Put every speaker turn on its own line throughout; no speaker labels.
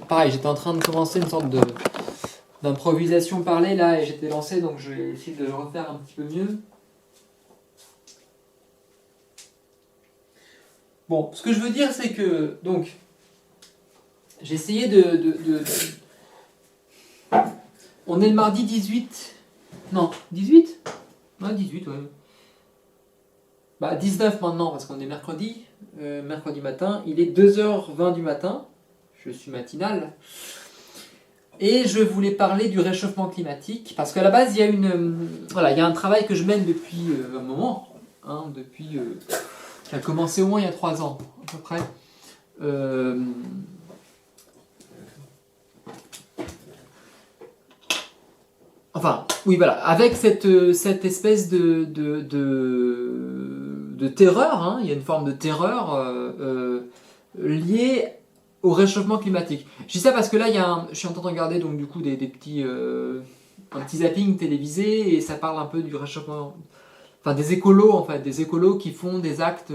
pareil, j'étais en train de commencer une sorte d'improvisation parlée là et j'étais lancé, donc je vais essayer de le refaire un petit peu mieux. Bon, ce que je veux dire, c'est que donc j'ai essayé On est le mardi 18. Non, 18 ? Non, 18, ouais. Bah 19 maintenant parce qu'on est mercredi. Mercredi matin. Il est 2h20 du matin. Je suis matinal. Et je voulais parler du réchauffement climatique parce qu'à la base, il y a il y a un travail que je mène depuis un moment. Qui a commencé au moins il y a 3 ans, à peu près. Enfin, oui, voilà, avec cette espèce de terreur, hein, il y a une forme de terreur liée au réchauffement climatique. Je dis ça parce que là, je suis en train de regarder donc du coup un petit zapping télévisé et ça parle un peu du réchauffement, enfin des écolos en fait, des écolos qui font des actes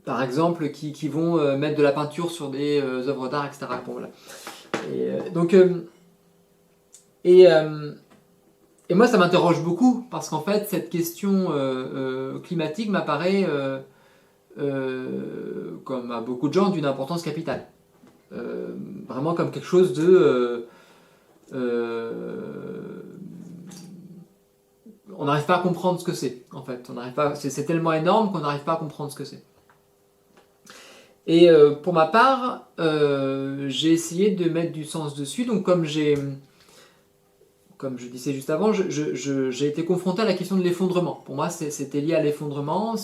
par exemple, qui vont mettre de la peinture sur des œuvres d'art, etc. Bon, voilà. Et moi, ça m'interroge beaucoup, parce qu'en fait, cette question climatique m'apparaît, comme à beaucoup de gens, d'une importance capitale. Vraiment comme quelque chose de... on n'arrive pas à comprendre ce que c'est, en fait. C'est tellement énorme qu'on n'arrive pas à comprendre ce que c'est. Et pour ma part, j'ai essayé de mettre du sens dessus. Donc comme je disais juste avant, j'ai été confronté à la question de l'effondrement. Pour moi, c'était lié à l'effondrement.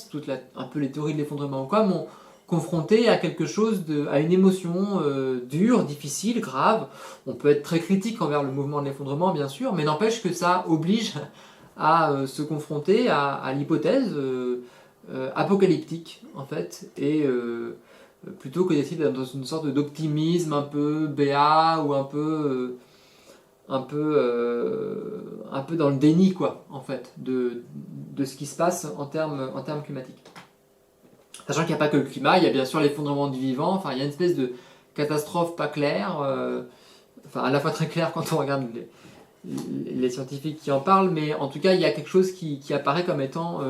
Un peu les théories de l'effondrement ou quoi m'ont confronté à quelque chose, à une émotion dure, difficile, grave. On peut être très critique envers le mouvement de l'effondrement, bien sûr, mais n'empêche que ça oblige à se confronter à l'hypothèse apocalyptique, en fait, et plutôt que d'essayer d'être dans une sorte d'optimisme un peu béat ou un peu dans le déni, quoi, en fait, de ce qui se passe en termes climatiques. Sachant qu'il n'y a pas que le climat, il y a bien sûr l'effondrement du vivant, enfin il y a une espèce de catastrophe pas claire, à la fois très claire quand on regarde les scientifiques qui en parlent, mais en tout cas il y a quelque chose qui apparaît comme étant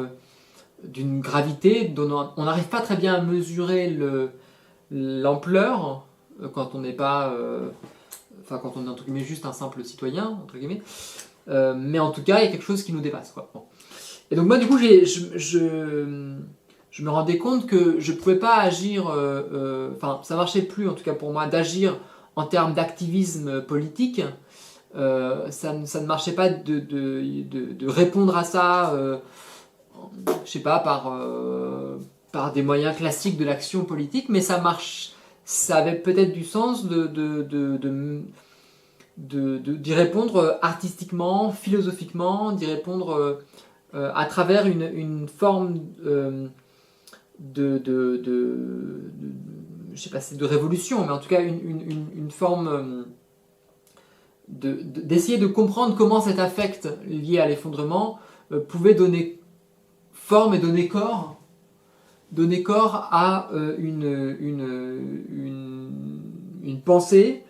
d'une gravité dont on n'arrive pas très bien à mesurer l'ampleur quand on n'est pas... quand on est entre guillemets juste un simple citoyen, entre guillemets. Mais en tout cas, il y a quelque chose qui nous dépasse, quoi. Bon. Et donc moi, du coup, je me rendais compte que je ne pouvais pas agir... ça ne marchait plus, en tout cas pour moi, d'agir en termes d'activisme politique. Ça ne marchait pas de répondre à ça, je sais pas, par des moyens classiques de l'action politique, mais ça avait peut-être du sens d'y répondre artistiquement, philosophiquement, d'y répondre à travers une forme je sais pas si c'est de révolution, mais en tout cas une forme d'essayer de comprendre comment cet affect lié à l'effondrement pouvait donner forme et donner corps à une pensée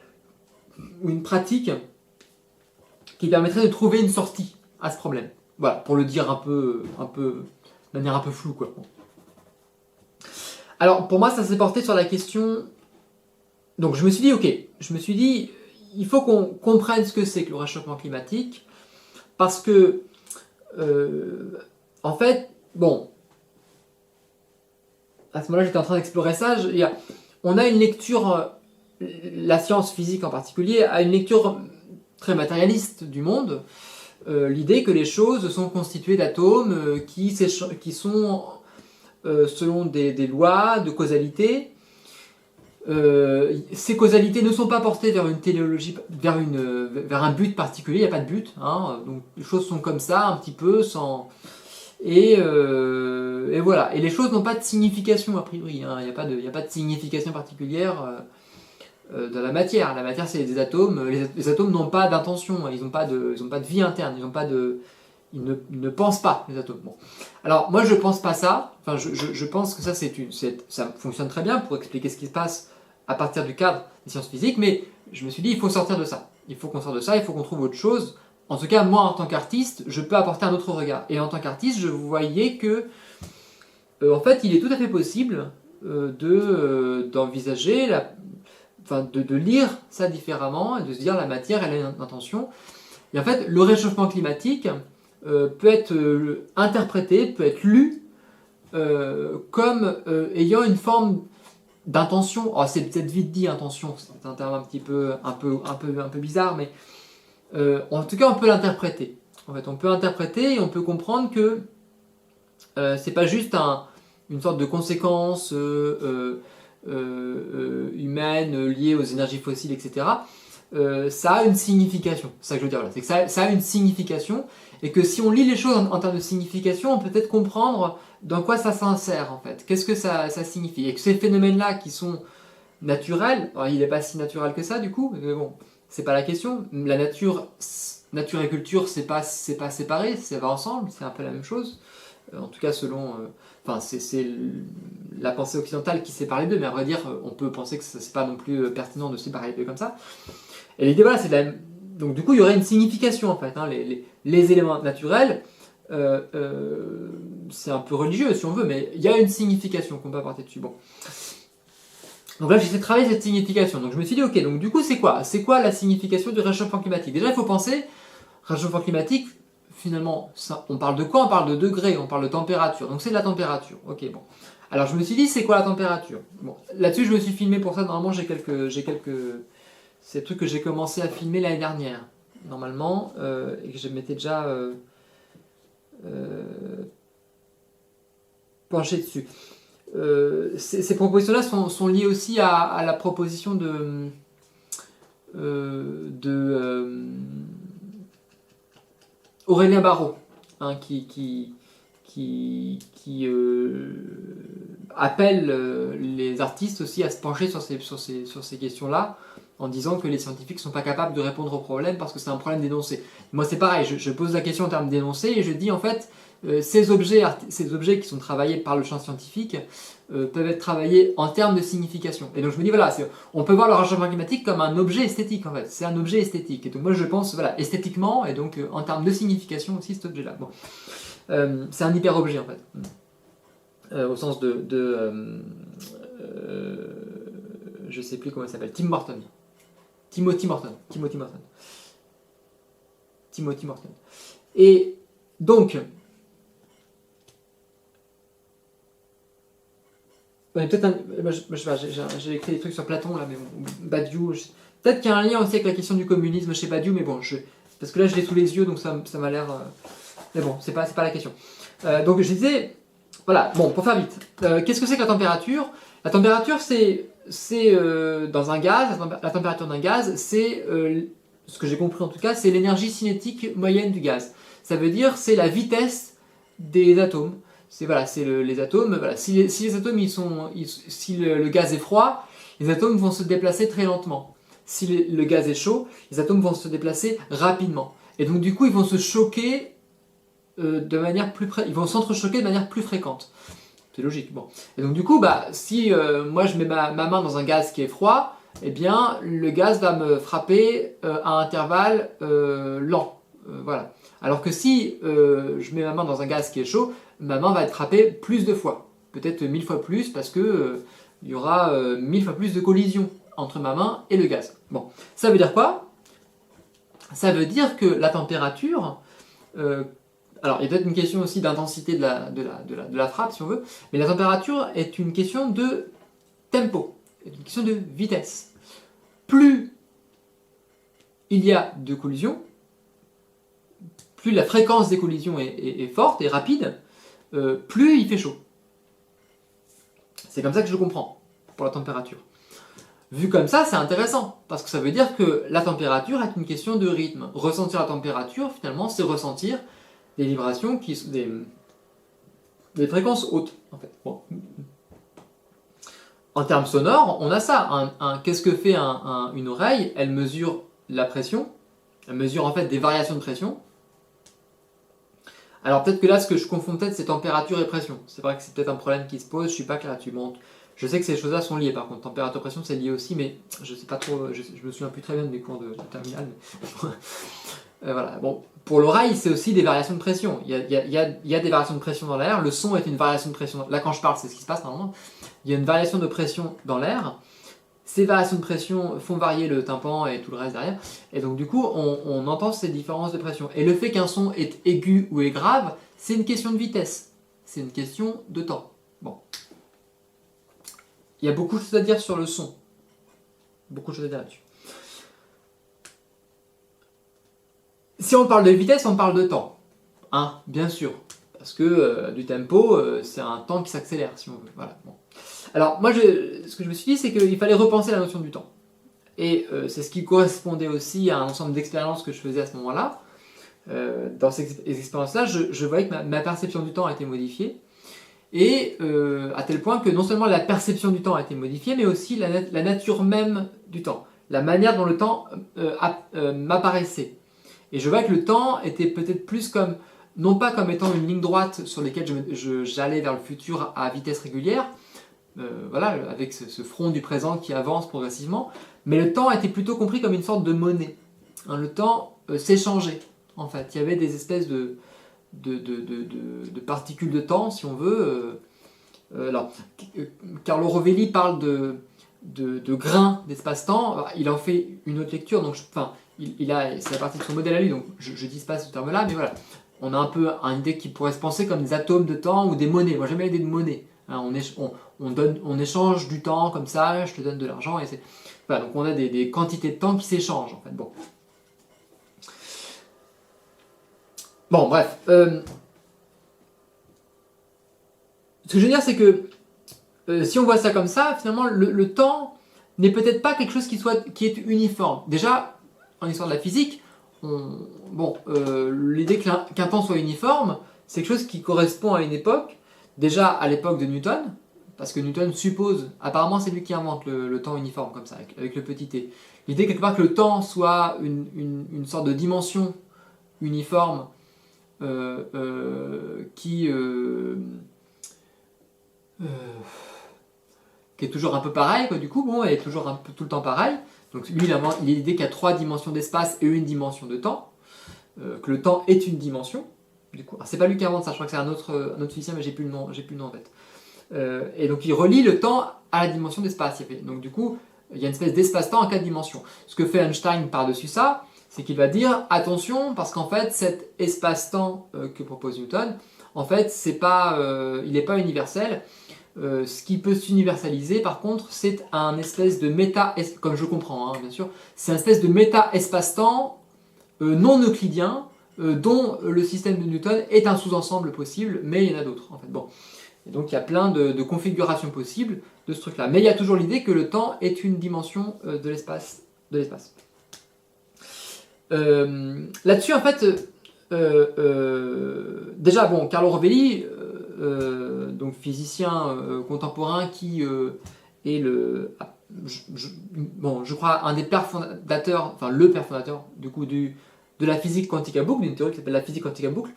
ou une pratique qui permettrait de trouver une sortie à ce problème. Voilà, pour le dire de manière un peu floue, quoi. Alors, pour moi, ça s'est porté sur la question... Donc, je me suis dit, il faut qu'on comprenne ce que c'est que le réchauffement climatique, parce que, en fait, bon... À ce moment-là, j'étais en train d'explorer ça. On a une lecture, la science physique en particulier, a une lecture très matérialiste du monde. L'idée que les choses sont constituées d'atomes qui sont, selon des lois de causalité, ces causalités ne sont pas portées vers une téléologie, vers un but particulier. Il n'y a pas de but. Hein, donc les choses sont comme ça, un petit peu, sans... Et voilà. Et les choses n'ont pas de signification a priori. Hein. Il n'y a pas de signification particulière dans la matière. La matière, c'est des atomes. Les atomes n'ont pas d'intention. Ils n'ont pas de vie interne. Ils n'ont pas de ne pensent pas, les atomes. Bon. Alors, moi, je pense pas ça. Enfin, je pense que ça, ça fonctionne très bien pour expliquer ce qui se passe à partir du cadre des sciences physiques, mais je me suis dit, il faut sortir de ça. Il faut qu'on sorte de ça, il faut qu'on trouve autre chose. En tout cas, moi, en tant qu'artiste, je peux apporter un autre regard. Et en tant qu'artiste, je voyais que, en fait, il est tout à fait possible d'envisager, de lire ça différemment et de se dire la matière, elle a une intention. Et en fait, le réchauffement climatique peut être interprété, peut être lu comme ayant une forme d'intention. Oh, c'est peut-être vite dit intention, c'est un terme un peu bizarre, mais en tout cas, on peut l'interpréter. En fait, on peut interpréter et on peut comprendre que c'est pas juste une sorte de conséquence humaine liée aux énergies fossiles, etc. Ça a une signification. C'est ça que je veux dire là. C'est que ça a une signification et que si on lit les choses en termes de signification, on peut peut-être comprendre dans quoi ça s'insère en fait. Qu'est-ce que ça signifie. Et que ces phénomènes-là qui sont naturels, alors il n'est pas si naturel que ça du coup, mais bon, c'est pas la question. La nature et culture, c'est pas séparé, ça va ensemble, c'est un peu la même chose. En tout cas selon... c'est la pensée occidentale qui sépare les deux, mais à vrai dire, on peut penser que c'est pas non plus pertinent de séparer les deux comme ça. Et l'idée, voilà, donc du coup, il y aurait une signification en fait. Hein. Les éléments naturels, c'est un peu religieux si on veut, mais il y a une signification qu'on peut apporter dessus. Bon. Donc là, j'essaie de travailler cette signification. Donc je me suis dit, ok, donc du coup, c'est quoi? C'est quoi la signification du réchauffement climatique? Déjà, il faut penser, réchauffement climatique, finalement, ça, on parle de quoi? On parle de degrés, on parle de température. Donc c'est de la température. Ok, bon. Alors je me suis dit, c'est quoi la température? Bon, là-dessus, je me suis filmé pour ça. Normalement, j'ai quelques c'est le truc que j'ai commencé à filmer l'année dernière, normalement, et que je m'étais déjà penché dessus. Ces propositions-là sont liées aussi à la proposition de Aurélien Barraud, hein, qui appelle les artistes aussi à se pencher sur ces questions-là, en disant que les scientifiques ne sont pas capables de répondre au problème parce que c'est un problème d'énoncé. Moi c'est pareil, je pose la question en termes d'énoncé et je dis en fait, ces objets qui sont travaillés par le champ scientifique peuvent être travaillés en termes de signification. Et donc je me dis voilà, on peut voir le réchauffement climatique comme un objet esthétique en fait, c'est un objet esthétique. Et donc moi je pense voilà, esthétiquement et donc en termes de signification aussi cet objet-là. Bon. C'est un hyper-objet en fait, au sens je sais plus comment il s'appelle, Timothy Morton. Et donc, peut-être je sais pas, j'ai écrit des trucs sur Platon là, mais bon, Badiou, peut-être qu'il y a un lien aussi avec la question du communisme chez Badiou, mais bon, parce que là je l'ai sous les yeux, donc ça m'a l'air... mais bon, c'est pas la question. Donc je disais, voilà, bon, pour faire vite, qu'est-ce que c'est que la température? La température, c'est dans un gaz, la température d'un gaz, c'est, ce que j'ai compris en tout cas, c'est l'énergie cinétique moyenne du gaz. Ça veut dire, c'est la vitesse des atomes. C'est les atomes, voilà, si les atomes, si le gaz est froid, les atomes vont se déplacer très lentement. Si le gaz est chaud, les atomes vont se déplacer rapidement. Et donc du coup, ils vont se choquer ils vont s'entrechoquer de manière plus fréquente. C'est logique. Bon. Et donc du coup, si moi je mets ma main dans un gaz qui est froid, eh bien le gaz va me frapper à intervalles lents. Voilà. Alors que si je mets ma main dans un gaz qui est chaud, ma main va être frappée plus de fois. Peut-être 1000 fois plus parce que il y aura 1000 fois plus de collisions entre ma main et le gaz. Bon. Ça veut dire quoi? Ça veut dire que la température... alors, il y a peut-être une question aussi d'intensité de la frappe, si on veut, mais la température est une question de tempo, est une question de vitesse. Plus il y a de collisions, plus la fréquence des collisions est forte et rapide, plus il fait chaud. C'est comme ça que je le comprends, pour la température. Vu comme ça, c'est intéressant, parce que ça veut dire que la température est une question de rythme. Ressentir la température, finalement, c'est ressentir des vibrations qui sont des fréquences hautes en fait. Bon. En termes sonores, on a ça. Qu'est-ce que fait une oreille? Elle mesure la pression, elle mesure en fait des variations de pression. Alors peut-être que là, ce que je confonds peut-être, c'est température et pression. C'est vrai que c'est peut-être un problème qui se pose, je suis pas clair là-dessus. Bon, je sais que ces choses-là sont liées par contre. Température, pression, c'est lié aussi, mais je sais pas trop, je me souviens plus très bien de mes cours de terminale. Mais... voilà. Bon, pour l'oreille, c'est aussi des variations de pression. Il y a des variations de pression dans l'air. Le son est une variation de pression. Là, quand je parle, c'est ce qui se passe normalement. Il y a une variation de pression dans l'air. Ces variations de pression font varier le tympan et tout le reste derrière. Et donc du coup, on entend ces différences de pression. Et le fait qu'un son est aigu ou est grave, c'est une question de vitesse. C'est une question de temps. Bon. Il y a beaucoup de choses à dire sur le son. Beaucoup de choses à dire là-dessus. Si on parle de vitesse, on parle de temps. Hein, bien sûr. Parce que du tempo, c'est un temps qui s'accélère, si on veut. Voilà. Bon. Alors, moi, ce que je me suis dit, c'est qu'il fallait repenser la notion du temps. Et c'est ce qui correspondait aussi à un ensemble d'expériences que je faisais à ce moment-là. Dans ces expériences-là, je voyais que ma perception du temps a été modifiée. Et à tel point que non seulement la perception du temps a été modifiée, mais aussi la nature même du temps. La manière dont le temps m'apparaissait. Et je vois que le temps était peut-être plus comme, non pas comme étant une ligne droite sur laquelle j'allais vers le futur à vitesse régulière, voilà, avec ce front du présent qui avance progressivement, mais le temps était plutôt compris comme une sorte de monnaie. Hein, le temps s'échangeait, en fait. Il y avait des espèces de particules de temps, si on veut. Alors, Carlo Rovelli parle de grains d'espace-temps. Il en fait une autre lecture, donc c'est la partie de son modèle à lui, donc je dis pas ce terme-là, mais voilà. On a un peu une idée qui pourrait se penser comme des atomes de temps ou des monnaies. Moi, j'aime bien l'idée de monnaie. Hein, on échange du temps comme ça, je te donne de l'argent. Et voilà, donc on a des quantités de temps qui s'échangent, en fait. Bon, bref. Ce que je veux dire, c'est que si on voit ça comme ça, finalement, le temps n'est peut-être pas quelque chose qui est uniforme. Déjà, en histoire de la physique, l'idée qu'un temps soit uniforme, c'est quelque chose qui correspond à une époque, déjà à l'époque de Newton, parce que Newton suppose, apparemment c'est lui qui invente le temps uniforme comme ça, avec le petit t. L'idée quelque part que le temps soit une sorte de dimension uniforme qui est toujours un peu pareil, quoi, du coup, bon, elle est toujours un peu tout le temps pareil. Donc lui, il a l'idée qu'il y a 3 dimensions d'espace et une dimension de temps, que le temps est une dimension. Du coup, c'est pas lui qui invente ça, je crois que c'est un autre physicien, mais j'ai plus le nom en tête. Et donc il relie le temps à la dimension d'espace. Donc du coup, il y a une espèce d'espace-temps en 4 dimensions. Ce que fait Einstein par-dessus ça, c'est qu'il va dire attention, parce qu'en fait, cet espace-temps que propose Newton, en fait, il n'est pas universel. Ce qui peut s'universaliser, par contre, c'est un espèce de comme je comprends, hein, bien sûr, c'est un espèce de méta-espace-temps non euclidien, dont le système de Newton est un sous-ensemble possible, mais il y en a d'autres, en fait. Bon. Et donc il y a plein de configurations possibles de ce truc-là. Mais il y a toujours l'idée que le temps est une dimension de l'espace. Là-dessus, en fait, déjà, bon, Carlo Rovelli, donc physicien contemporain qui est je crois un des pères fondateurs, enfin le père fondateur du coup de la physique quantique à boucle, d'une théorie qui s'appelle la physique quantique à boucle,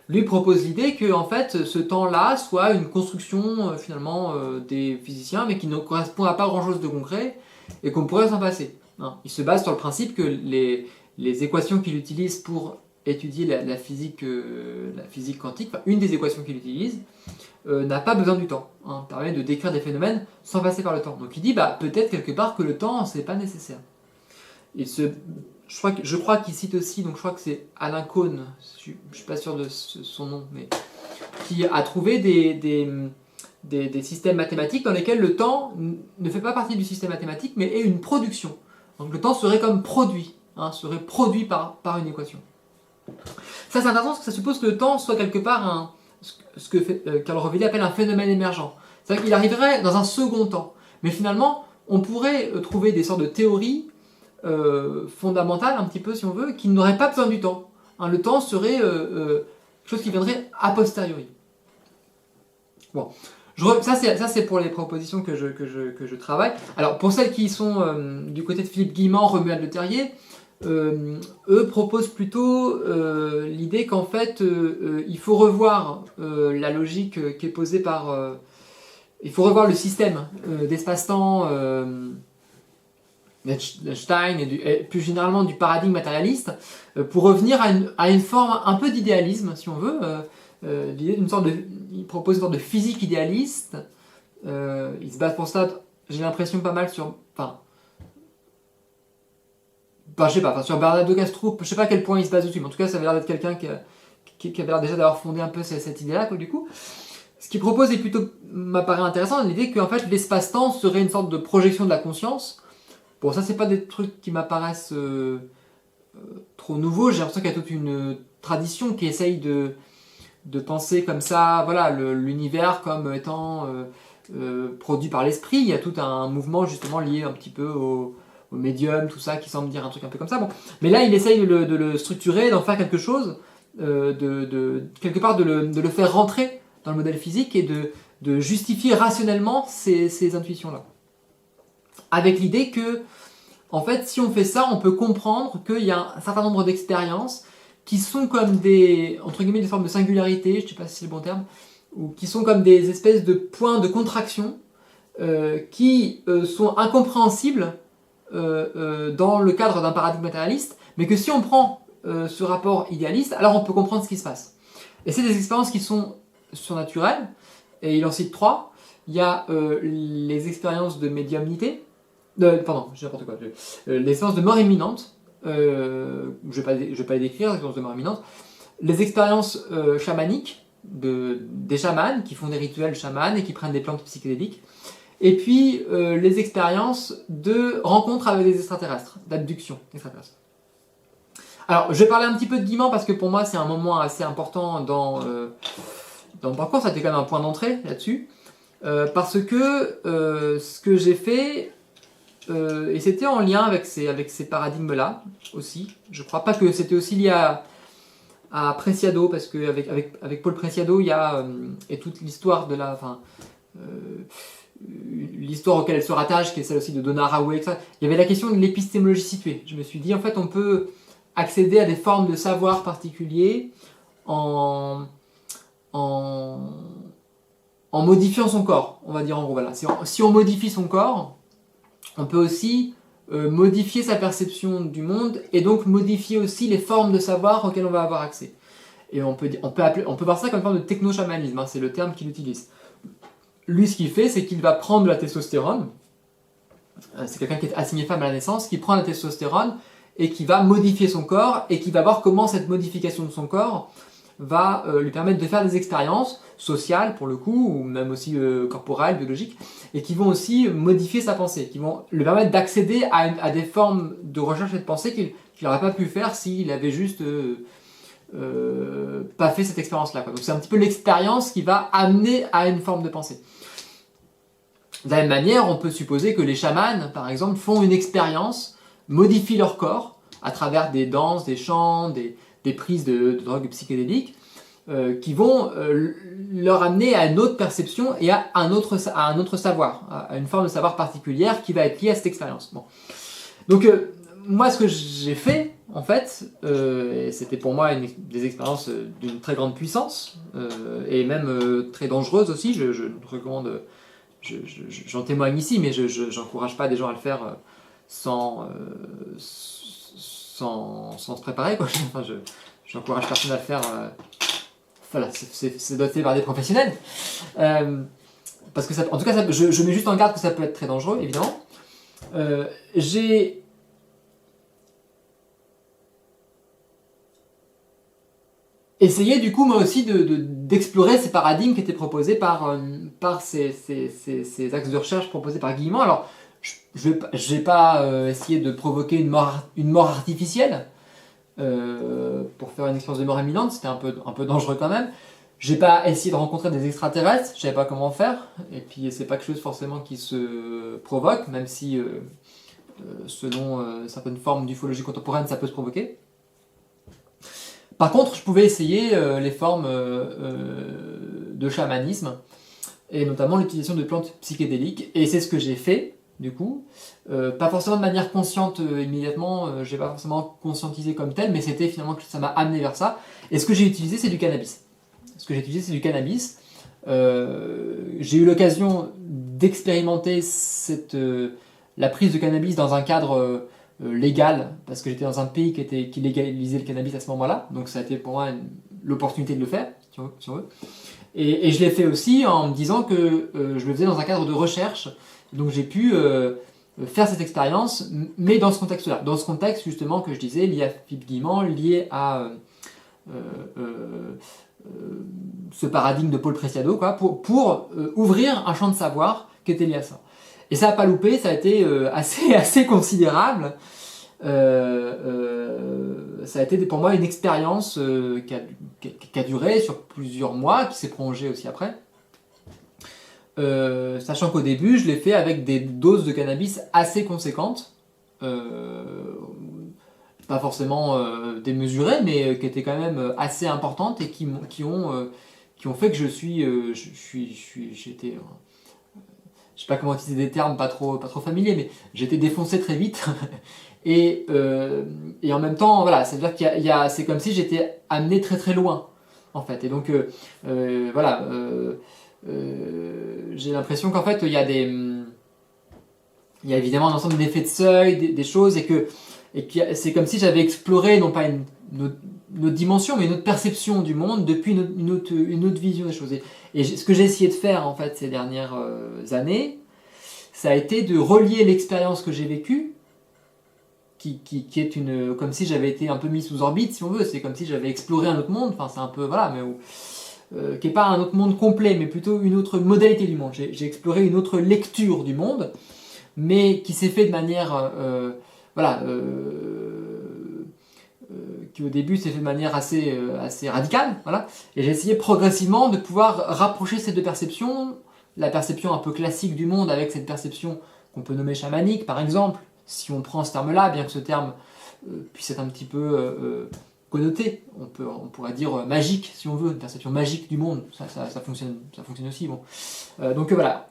lui propose l'idée que en fait ce temps-là soit une construction finalement des physiciens, mais qui ne correspond à pas grand-chose de concret et qu'on pourrait s'en passer. Hein. Il se base sur le principe que les équations qu'il utilise pour étudier la physique quantique, enfin, une des équations qu'il utilise, n'a pas besoin du temps. Hein, permet de décrire des phénomènes sans passer par le temps. Donc il dit peut-être quelque part que le temps c'est pas nécessaire. Je crois qu'il cite aussi, donc je crois que c'est Alain Cohn, je ne suis pas sûr de son nom, mais qui a trouvé des systèmes mathématiques dans lesquels le temps ne fait pas partie du système mathématique, mais est une production. Donc le temps serait comme produit, hein, serait produit par une équation. Ça c'est intéressant parce que ça suppose que le temps soit quelque part ce que Carlo Rovelli appelle un phénomène émergent. C'est-à-dire qu'il arriverait dans un second temps. Mais finalement, on pourrait trouver des sortes de théories fondamentales, un petit peu si on veut, qui n'auraient pas besoin du temps. Hein, le temps serait quelque chose qui viendrait a posteriori. Bon. Ça c'est pour les propositions que je travaille. Alors pour celles qui sont du côté de Philippe Guillemant, Romuald Le Terrier, eux proposent plutôt l'idée qu'en fait, il faut revoir la logique qui est posée par... il faut revoir le système d'espace-temps d'Einstein et plus généralement du paradigme matérialiste pour revenir à une forme un peu d'idéalisme, si on veut. Il propose une sorte de physique idéaliste. Il se base pour ça, j'ai l'impression, pas mal sur... je sais pas, sur Bernardo Kastrup, je sais pas à quel point il se base dessus, mais en tout cas, ça avait l'air d'être quelqu'un qui avait l'air déjà d'avoir fondé un peu cette idée-là, quoi, du coup. Ce qu'il propose est plutôt, m'apparaît intéressant, l'idée qu'en fait, l'espace-temps serait une sorte de projection de la conscience. Bon, ça, c'est pas des trucs qui m'apparaissent trop nouveaux. J'ai l'impression qu'il y a toute une tradition qui essaye de penser comme ça, voilà, l'univers comme étant produit par l'esprit. Il y a tout un mouvement justement lié un petit peu au médium, tout ça, qui semble dire un truc un peu comme ça. Bon. Mais là, il essaye de le structurer, d'en faire quelque chose, quelque part de le faire rentrer dans le modèle physique et de justifier rationnellement ces intuitions-là. Avec l'idée que, en fait, si on fait ça, on peut comprendre qu'il y a un certain nombre d'expériences qui sont comme des, entre guillemets, des formes de singularité, je ne sais pas si c'est le bon terme, ou qui sont comme des espèces de points de contraction qui sont incompréhensibles dans le cadre d'un paradigme matérialiste, mais que si on prend ce rapport idéaliste, alors on peut comprendre ce qui se passe. Et c'est des expériences qui sont surnaturelles, et il en cite 3. Il y a les expériences de médiumnité, pardon, j'ai n'importe quoi, les expériences de mort imminente, je vais pas les décrire, les expériences de mort imminente, les expériences chamaniques, des chamans qui font des rituels chamans et qui prennent des plantes psychédéliques, et puis les expériences de rencontres avec des extraterrestres, d'abduction extraterrestre. Alors, je vais parler un petit peu de Guimand parce que pour moi c'est un moment assez important dans le parcours, ça a été quand même un point d'entrée là-dessus, parce que ce que j'ai fait, et c'était en lien avec ces paradigmes-là aussi, je crois pas que c'était aussi lié à Preciado, parce qu'avec avec Paul Preciado, il y a et toute l'histoire de l'histoire auquel elle se rattache, qui est celle aussi de Donna Haraway, etc. Il y avait la question de l'épistémologie située. Je me suis dit, en fait, on peut accéder à des formes de savoir particuliers en modifiant son corps, on va dire en gros. Voilà. Si on modifie son corps, on peut aussi modifier sa perception du monde et donc modifier aussi les formes de savoir auxquelles on va avoir accès. Et on peut voir ça comme une forme de techno-chamanisme, hein, c'est le terme qu'il utilise. Lui, ce qu'il fait, c'est qu'il va prendre de la testostérone, c'est quelqu'un qui est assigné femme à la naissance, qui prend la testostérone et qui va modifier son corps et qui va voir comment cette modification de son corps va lui permettre de faire des expériences sociales pour le coup, ou même aussi corporelles, biologiques, et qui vont aussi modifier sa pensée, qui vont lui permettre d'accéder à des formes de recherche et de pensée qu'il n'aurait pas pu faire s'il avait juste pas fait cette expérience-là. Donc c'est un petit peu l'expérience qui va amener à une forme de pensée. De la même manière, on peut supposer que les chamans, par exemple, font une expérience, modifient leur corps à travers des danses, des chants, des prises de drogues psychédéliques, qui vont leur amener à une autre perception et à un autre savoir, à une forme de savoir particulière qui va être liée à cette expérience. Bon. Donc, moi, ce que j'ai fait, en fait, et c'était pour moi des expériences d'une très grande puissance, et même très dangereuses aussi, je recommande... J'en témoigne ici, mais je n'encourage pas des gens à le faire sans se préparer, quoi. Enfin, j'encourage personne à le faire. Voilà, c'est doté par des professionnels. Parce que en tout cas, je mets juste en garde que ça peut être très dangereux, évidemment. J'ai essayé du coup moi aussi d'explorer ces paradigmes qui étaient proposés par ces axes de recherche proposés par Guillemot. Alors, je n'ai pas essayé de provoquer une mort artificielle pour faire une expérience de mort imminente, c'était un peu dangereux quand même. J'ai pas essayé de rencontrer des extraterrestres, je savais pas comment faire, et puis c'est pas quelque chose forcément qui se provoque, même si selon certaines formes d'ufologie contemporaine ça peut se provoquer. Par contre, je pouvais essayer les formes de chamanisme, et notamment l'utilisation de plantes psychédéliques, et c'est ce que j'ai fait du coup. Pas forcément de manière consciente immédiatement, j'ai pas forcément conscientisé comme tel, mais c'était finalement que ça m'a amené vers ça. Et ce que j'ai utilisé, c'est du cannabis. J'ai eu l'occasion d'expérimenter la prise de cannabis dans un cadre légal, parce que j'étais dans un pays qui légalisait le cannabis à ce moment-là, donc ça a été pour moi l'opportunité de le faire, si on veut. Et je l'ai fait aussi en me disant que je le faisais dans un cadre de recherche, donc j'ai pu faire cette expérience, mais dans ce contexte-là, dans ce contexte justement que je disais, lié à Philippe Guillemant, lié à ce paradigme de Paul Preciado, quoi, pour ouvrir un champ de savoir qui était lié à ça. Et ça n'a pas loupé, ça a été assez considérable. Ça a été pour moi une expérience qui a duré sur plusieurs mois, qui s'est prolongée aussi après. Sachant qu'au début, je l'ai fait avec des doses de cannabis assez conséquentes. Pas forcément démesurées, mais qui étaient quand même assez importantes et qui ont fait que j'étais, je sais pas comment utiliser des termes pas trop familiers, mais j'étais défoncé très vite. et en même temps, voilà, c'est-à-dire c'est comme si j'étais amené très très loin, en fait. Et donc, voilà, j'ai l'impression qu'en fait, il y a évidemment un ensemble d'effets de seuil, des choses, et c'est comme si j'avais exploré, non pas une autre dimension, mais une autre perception du monde depuis une autre vision des choses. Et ce que j'ai essayé de faire en fait ces dernières années, ça a été de relier l'expérience que j'ai vécue, qui est comme si j'avais été un peu mis sous orbite, si on veut. C'est comme si j'avais exploré un autre monde. Enfin, c'est un peu voilà, mais qui n'est pas un autre monde complet, mais plutôt une autre modalité du monde. J'ai exploré une autre lecture du monde, mais qui s'est fait de manière voilà, qui au début s'est fait de manière assez radicale, voilà. Et j'ai essayé progressivement de pouvoir rapprocher ces deux perceptions, la perception un peu classique du monde avec cette perception qu'on peut nommer chamanique, par exemple, si on prend ce terme-là, bien que ce terme puisse être un petit peu connoté, on pourrait dire magique, si on veut, une perception magique du monde, ça fonctionne aussi, bon. Donc voilà,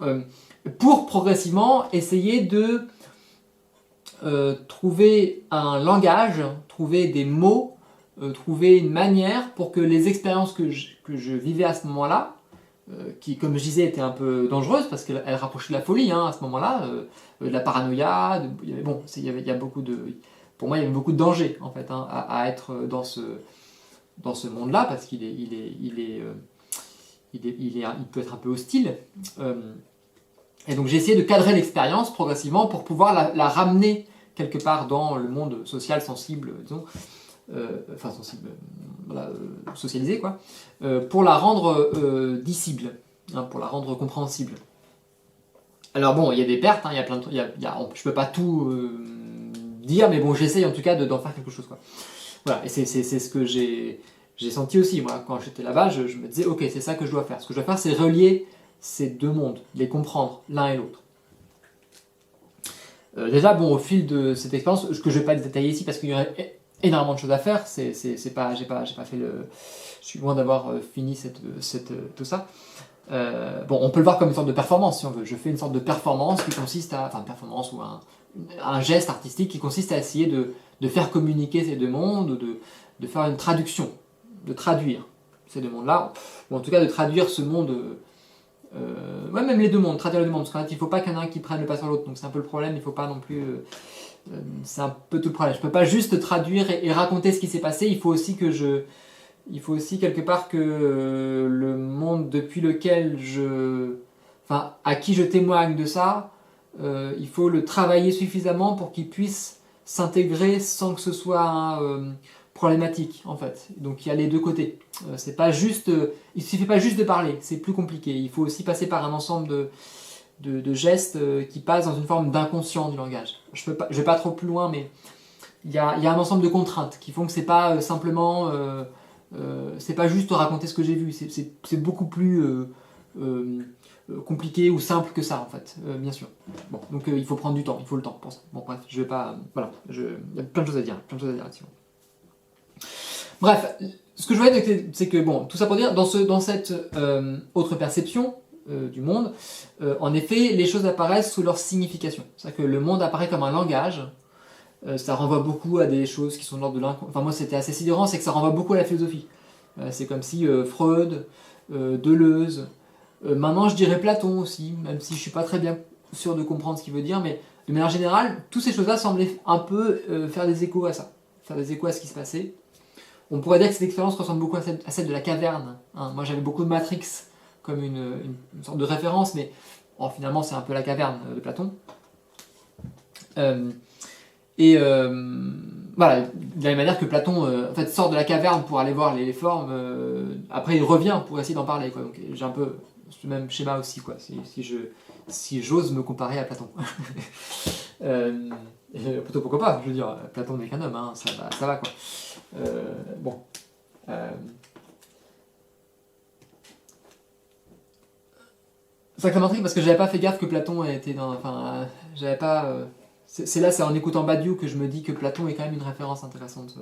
pour progressivement essayer de trouver un langage, trouver des mots, trouver une manière pour que les expériences que je vivais à ce moment-là, qui, comme je disais, étaient un peu dangereuses parce qu'elles rapprochaient de la folie à ce moment-là, de la paranoïa, il y avait beaucoup pour moi, il y avait beaucoup de danger en fait à être dans ce monde-là parce qu'il peut être un peu hostile. Et donc j'ai essayé de cadrer l'expérience progressivement pour pouvoir la ramener quelque part dans le monde social sensible, disons, enfin sensible, voilà, socialisé quoi, pour la rendre dissible, hein, pour la rendre compréhensible. Alors bon, il y a des pertes, hein, il y a plein de trucs, je peux pas tout dire, mais bon, j'essaye en tout cas d'en faire quelque chose quoi. Voilà, et c'est ce que j'ai senti aussi moi quand j'étais là-bas, je me disais ok, c'est ça que je dois faire. Ce que je dois faire, c'est relier ces deux mondes, les comprendre l'un et l'autre. Déjà, bon, au fil de cette expérience, que je ne vais pas détailler ici parce qu'il y aurait énormément de choses à faire, j'ai pas fait je suis loin d'avoir fini tout ça. Bon, on peut le voir comme une sorte de performance si on veut. Je fais une sorte de performance qui consiste une performance ou un geste artistique qui consiste à essayer de faire communiquer ces deux mondes, de faire une traduction, de traduire ces deux mondes-là, ou en tout cas de traduire ce monde. Ouais, même les deux mondes, traduire les deux mondes, parce qu'en fait, il ne faut pas qu'il y en ait un qui prenne le pas sur l'autre, donc c'est un peu le problème, il ne faut pas non plus... c'est un peu tout le problème. Je ne peux pas juste traduire et raconter ce qui s'est passé, il faut aussi quelque part que le monde depuis lequel à qui je témoigne de ça, il faut le travailler suffisamment pour qu'il puisse s'intégrer sans que ce soit problématique en fait. Donc il y a les deux côtés. C'est pas juste, il suffit pas juste de parler, c'est plus compliqué. Il faut aussi passer par un ensemble de gestes qui passent dans une forme d'inconscient du langage. Je vais pas trop plus loin, mais il y a un ensemble de contraintes qui font que c'est pas simplement, c'est pas juste raconter ce que j'ai vu. C'est beaucoup plus compliqué ou simple que ça en fait, bien sûr. Bon, donc il faut prendre du temps, il faut le temps pour ça. Bon bref, je vais pas, voilà, il y a plein de choses à dire là-dessus. Bref, ce que je voulais dire, c'est que bon, tout ça pour dire, dans cette autre perception, du monde, en effet, les choses apparaissent sous leur signification. C'est-à-dire que le monde apparaît comme un langage. Ça renvoie beaucoup à des choses qui sont de l'ordre de l'inconscient. Enfin, moi, c'était assez sidérant, c'est que ça renvoie beaucoup à la philosophie. C'est comme si Freud, Deleuze, maintenant je dirais Platon aussi, même si je suis pas très bien sûr de comprendre ce qu'il veut dire, mais de manière générale, toutes ces choses-là semblaient un peu faire des échos à ça, faire des échos à ce qui se passait. On pourrait dire que cette expérience ressemble beaucoup à celle de la caverne. Hein. Moi, j'avais beaucoup de Matrix comme une sorte de référence, mais finalement, c'est un peu la caverne de Platon. Voilà, de la même manière que Platon en fait, sort de la caverne pour aller voir les formes, après il revient pour essayer d'en parler. Quoi. Donc j'ai un peu ce même schéma aussi, quoi, si j'ose me comparer à Platon. Plutôt pourquoi pas, je veux dire, Platon n'est qu'un homme, hein, ça va quoi. Bon. C'est ça m'intrigue parce que j'avais pas fait gaffe que Platon était dans. Enfin, j'avais pas. C'est en écoutant Badiou que je me dis que Platon est quand même une référence intéressante,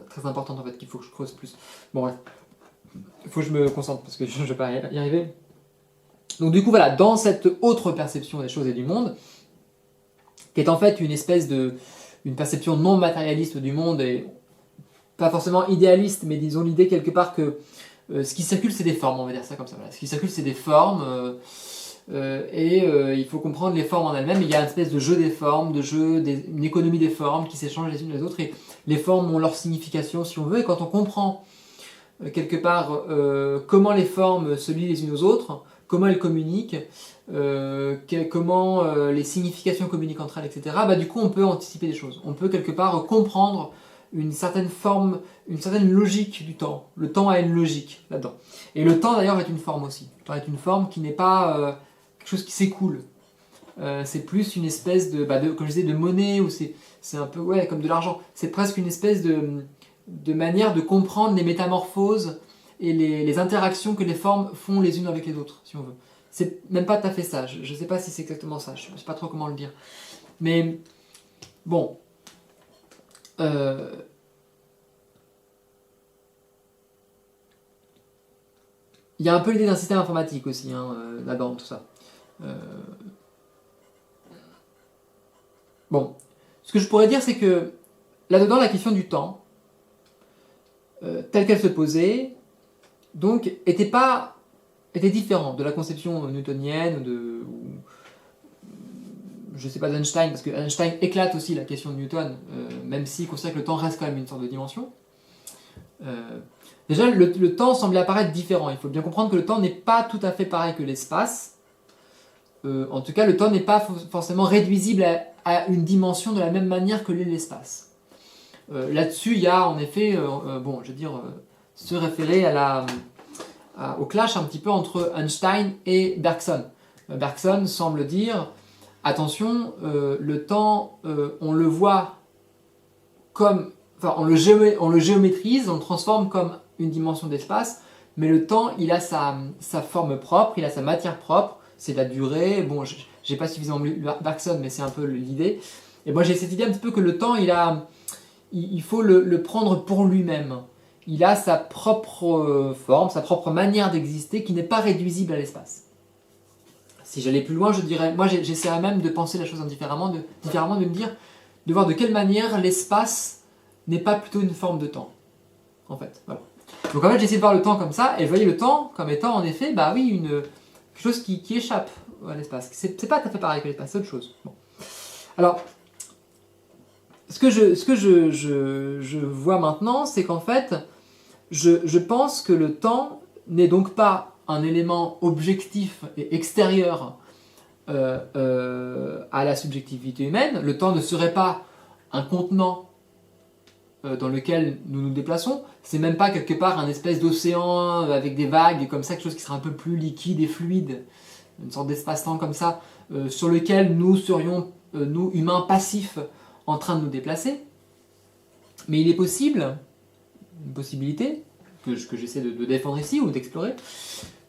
très importante en fait, qu'il faut que je creuse plus. Bon, bref. Il faut que je me concentre parce que je ne vais pas y arriver. Donc, du coup, voilà, dans cette autre perception des choses et du monde, qui est en fait une espèce une perception non matérialiste du monde et pas forcément idéaliste, mais disons l'idée quelque part que ce qui circule, c'est des formes, on va dire ça comme ça. Voilà. Ce qui circule, c'est des formes. Il faut comprendre les formes en elles-mêmes. Il y a une espèce de jeu des formes, une économie des formes qui s'échangent les unes les autres. Et les formes ont leur signification, si on veut. Et quand on comprend quelque part comment les formes se lient les unes aux autres, comment elles communiquent, comment les significations communiquent entre elles, etc., bah, du coup, on peut anticiper des choses. On peut quelque part comprendre une certaine forme, une certaine logique du temps. Le temps a une logique là-dedans. Et le temps, d'ailleurs, est une forme aussi. Le temps est une forme qui n'est pas quelque chose qui s'écoule. C'est plus une espèce comme je disais, de monnaie, ou c'est un peu comme de l'argent. C'est presque une espèce de manière de comprendre les métamorphoses et les interactions que les formes font les unes avec les autres, si on veut. C'est même pas tout à fait ça. Je ne sais pas si c'est exactement ça. Je ne sais pas trop comment le dire. Mais bon. Il y a un peu l'idée d'un système informatique aussi, là-dedans, tout ça. Bon, ce que je pourrais dire, c'est que là-dedans, la question du temps, telle qu'elle se posait, donc, était différente de la conception newtonienne je sais pas, d'Einstein, parce que Einstein éclate aussi la question de Newton, même s'il considère que le temps reste quand même une sorte de dimension. Déjà, le temps semblait apparaître différent. Il faut bien comprendre que le temps n'est pas tout à fait pareil que l'espace. En tout cas, le temps n'est pas forcément réduisible à une dimension de la même manière que l'est l'espace. Là-dessus, il y a en effet, se référer au clash un petit peu entre Einstein et Bergson. Bergson semble dire, attention, le temps, on le voit comme... Enfin, on le géométrise, on le transforme comme une dimension d'espace, mais le temps, il a sa forme propre, il a sa matière propre, c'est la durée. Bon, j'ai pas suffisamment lu Bergson, mais c'est un peu l'idée. Et moi, j'ai cette idée un petit peu que le temps, il faut le prendre pour lui-même. Il a sa propre forme, sa propre manière d'exister qui n'est pas réduisible à l'espace. Si j'allais plus loin, je dirais, moi j'essaierais même de penser la chose différemment, de me dire, de voir de quelle manière l'espace n'est pas plutôt une forme de temps, en fait. Voilà. Donc en fait, j'essaie de voir le temps comme ça, et je voyais le temps comme étant en effet, bah oui, quelque chose qui échappe à l'espace. C'est pas tout à fait pareil que l'espace, c'est autre chose. Bon. Alors, ce que je vois maintenant, c'est qu'en fait, je pense que le temps n'est donc pas un élément objectif et extérieur à la subjectivité humaine. Le temps ne serait pas un contenant dans lequel nous nous déplaçons. C'est même pas quelque part un espèce d'océan avec des vagues comme ça, quelque chose qui serait un peu plus liquide et fluide, une sorte d'espace-temps comme ça, sur lequel nous serions, nous humains passifs, en train de nous déplacer. Mais il est possible, une possibilité, que j'essaie de défendre ici ou d'explorer,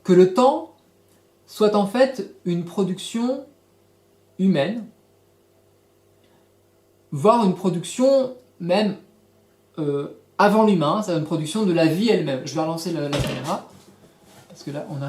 que le temps soit en fait une production humaine, voire une production même avant l'humain, c'est une production de la vie elle-même. Je vais relancer la caméra, parce que là on a